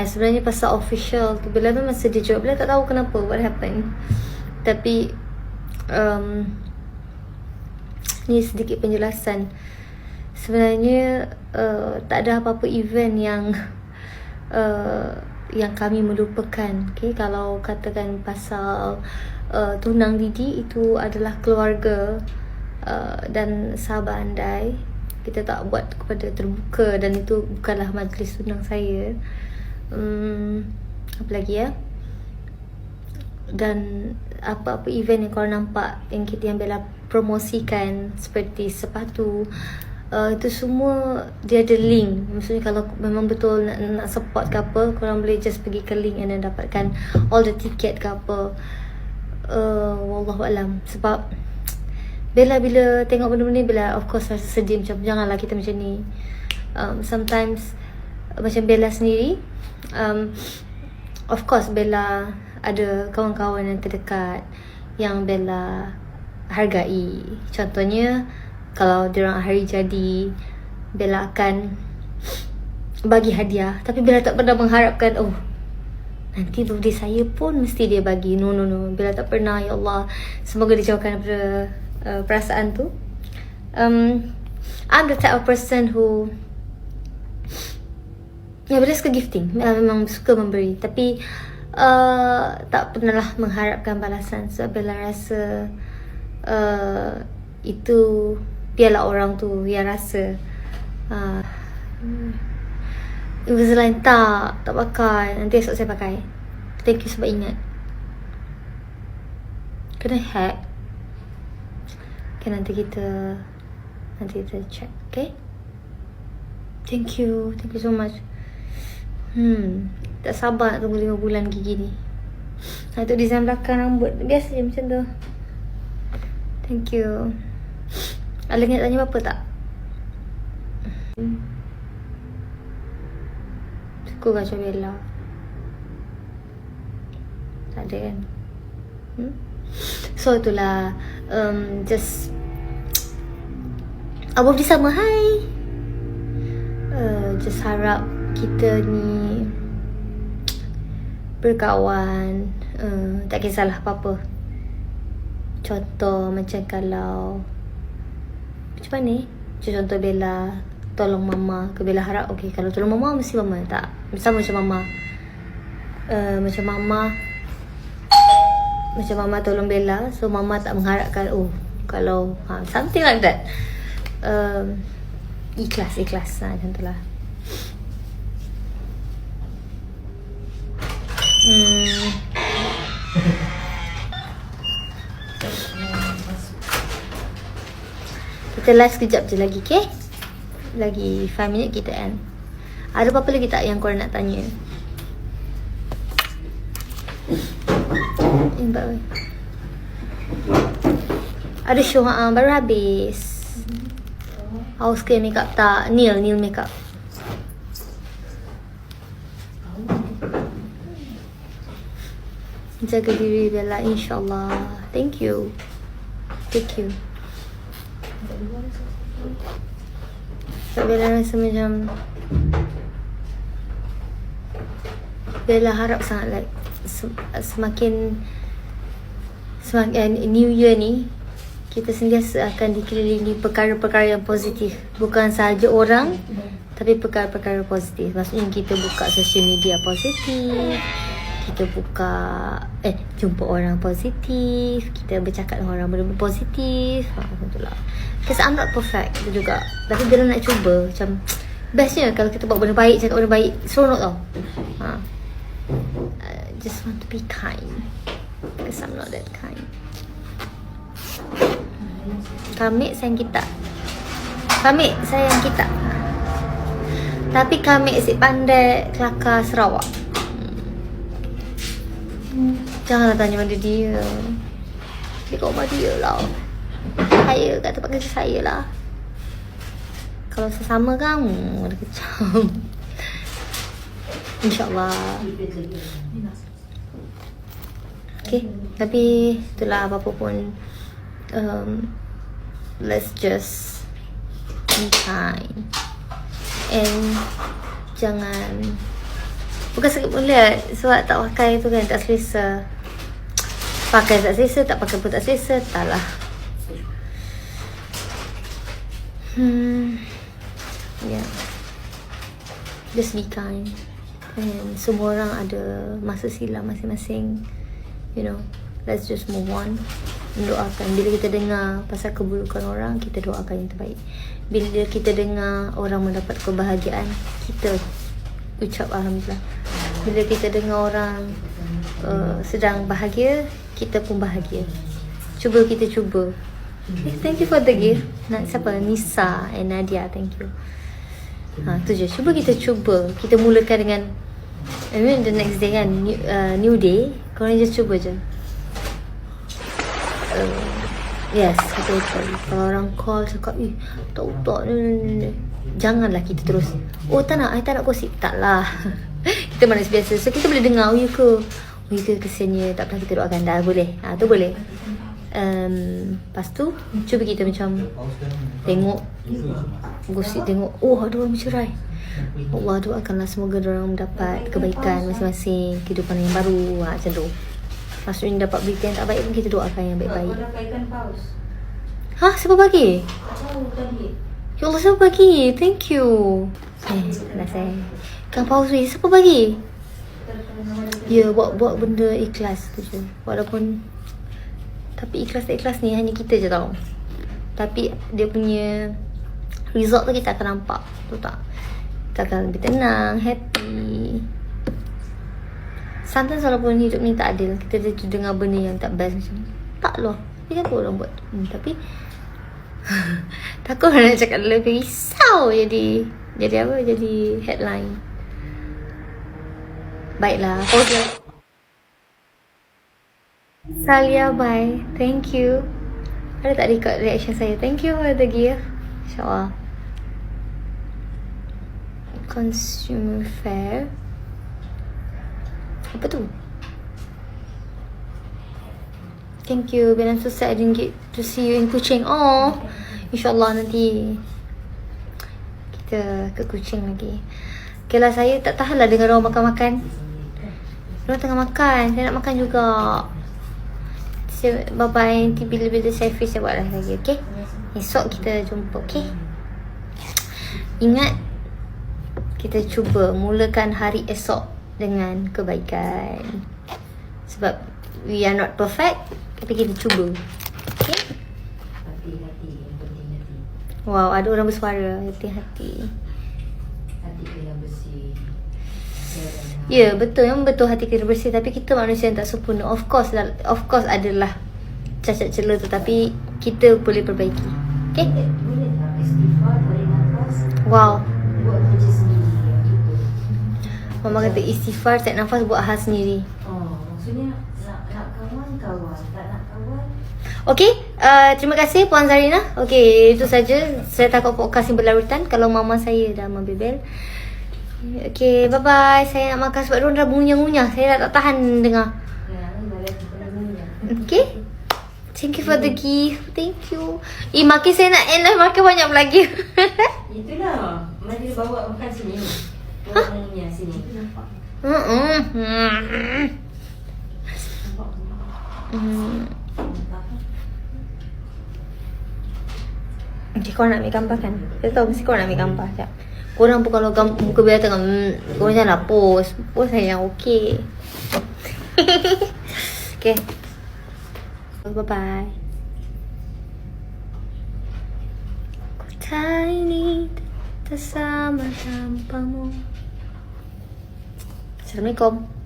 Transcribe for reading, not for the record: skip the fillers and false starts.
sebenarnya pasal official tu, Bella memang sedih juga. Bella tak tahu kenapa, what happened. Tapi ni sedikit penjelasan. Sebenarnya tak ada apa-apa event yang kami melupakan. Okay? Kalau katakan pasal tunang Didi, itu adalah keluarga dan sahabat andai. Kita tak buat kepada terbuka, dan itu bukanlah majlis tunang saya. Apa lagi ya? Dan apa-apa event yang korang nampak yang Bella promosikan seperti sepatu, itu semua dia ada link. Maksudnya kalau memang betul nak support ke apa, korang boleh just pergi ke link and then dapatkan all the ticket ke apa. Wallahualam. Sebab Bella bila tengok benda-benda ni, Bella of course rasa sedih. Macam janganlah kita macam ni. Sometimes macam Bella sendiri, of course Bella ada kawan-kawan yang terdekat yang Bella hargai. Contohnya kalau diorang hari jadi, Bella akan bagi hadiah. Tapi Bella tak pernah mengharapkan, oh nanti birthday saya pun mesti dia bagi. No. Bella tak pernah. Ya Allah, semoga dijauhkan daripada perasaan tu. I'm the type of person who Bella suka gifting. Memang suka memberi. Tapi tak pernah lah mengharapkan balasan. Sebab Bella rasa itu biarlah orang tu yang rasa. Invisalign tak pakai, nanti esok saya pakai. Thank you sebab ingat. Kena hack. Okay, nanti kita check. Okay, thank you so much. Tak sabar nak tunggu 5 bulan gigi ni. Untuk design belakang rambut biasa je macam tu. Thank you. Ada ingat tanya apa-apa tak? Suka kacau Bella? Tak ada kan? So itulah, just abang di sama. Hai. Just harap kita ni berkawan, tak kisahlah apa-apa. Contoh macam kalau macam mana contoh Bella tolong mama ke, Bella harap okay, kalau tolong mama mesti mama tak sama macam mama. Macam mama tolong Bella, so mama tak mengharapkan kalau something like that. Ikhlas macam tu lah. Kita live sekejap je lagi, okay? Lagi 5 minit kita end. Ada apa-apa lagi tak yang korang nak tanya? Ada show baru habis. House care makeup tak? Neil makeup. Jaga diri Bella, insyaAllah. Thank you. So Bella rasa macam Bella harap sangat like semakin New Year ni kita sentiasa akan dikelilingi perkara-perkara yang positif. Bukan sahaja orang, tapi perkara-perkara positif. Maksudnya kita buka social media positif, kita buka jumpa orang positif, kita bercakap dengan orang benda positif. Alhamdulillah. Because I'm not perfect itu juga. Tapi bila nak cuba, macam bestnya kalau kita buat benda baik, cakap benda baik, seronok tau. Just want to be kind, because I'm not that kind. Kami sayang kita. Tapi kami asyik pandai kelakar Sarawak. Janganlah tanya pada dia. Dia kat rumah dia lah. Saya kat tempat kerja saya lah. Kalau sesama kan ada kecam. InsyaAllah. Okay, tapi itulah apa-apa pun, let's just be kind. And jangan Bukan sakit mulut, sebab tak pakai tu kan, tak selesa. Pakai tak selesa, tak pakai pun tak selesa. Tak lah. Yeah. Just be kind. And semua orang ada masa silam masing-masing. You know, let's just move on. Mendoakan. Bila kita dengar pasal keburukan orang, kita doakan yang terbaik. Bila kita dengar orang mendapat kebahagiaan, kita ucap Alhamdulillah. Bila kita dengar orang sedang bahagia, kita pun bahagia. Kita cuba. Thank you for the gift. Siapa? Nisa and Nadia, thank you. Tu je. Kita cuba. Kita mulakan dengan the next day kan, new day. Korang just cuba je. Yes, betul. Kalau orang call cakap, tak ni. Janganlah kita terus, tak nak, I tak nak gosip. Tak lah. Kita manusia biasa. So kita boleh dengar, ya ke kesiannya, tak pernah kita doakan. Dah boleh. Tu boleh. Lepas tu cuba kita macam tengok gosip, tengok ada orang bercerai. Allah doakanlah semoga orang mendapat kebaikan masing-masing, kehidupan yang baru. Macam tu. Maksudnya dapat berita yang tak baik pun kita doakan yang baik-baik. Siapa bagi? Ya Allah, siapa bagi? Thank you. Dah saya Kang paus ni, siapa bagi? Ya, buat benda ikhlas tu je. Walaupun, tapi ikhlas tak ikhlas ni hanya kita je tahu. Tapi dia punya result tu kita akan nampak. Tu tak? Kita akan lebih tenang, happy. Sometimes walaupun hidup ni tak adil, kita dengar benda yang tak best macam tak lah. Tapi kan orang buat. Tapi takut orang nak cakap lebih risau jadi apa? Jadi headline. Baiklah. Okay. Salia, bye. Thank you. Ada tak record reaction saya? Thank you for the gift. InsyaAllah. Consumer fair. Apa tu? Thank you. Ben, I'm so sad I didn't get to see you in Kuching. InsyaAllah nanti kita ke Kuching lagi. Okay lah, saya tak tahan lah dengar orang makan-makan. Orang tengah makan, saya nak makan juga. Bye-bye. Nanti bila-bila saya free, saya buat lagi, okay? Esok kita jumpa, okay? Ingat, kita cuba mulakan hari esok dengan kebaikan. Sebab we are not perfect, tapi kita cuba. Okay? Hati-hati, yang penting hati. Wow, ada orang bersuara. Hati-hati. Hati yang bersih. Ya, betul. Yang betul hati kita bersih. Tapi kita manusia yang tak sempurna. Of course adalah cacat celah tu. Tapi kita boleh perbaiki. Okay? Boleh tak istighfar, boleh nafas. Wow. Buat kerja sendiri. Mama kata istighfar, tarik nafas, buat hal sendiri. Maksudnya nak kawan, tak nak kawan. Okay, terima kasih Puan Zarina. Okay, itu saja. Saya takut podcast ni berlarutan kalau mama saya dah membebel. Okay, bye-bye. Saya nak makan sebab diorang dah mengunyah-ngunyah. Saya dah tak tahan dengar. Okay, thank you for the gift. Thank you. Makin saya nak end live, makin banyak lagi. Itulah. Mari bawa makan sini. Orangnya sini. Okay, korang nak ambil gambar kan? Saya tahu mesti korang nak ambil gambar. Sekejap. Korang pun kalau muka biar tengah korang janganlah post. Post saya yang okay. Okay. Bye-bye. Kota ini tak sama tanpamu. Assalamualaikum.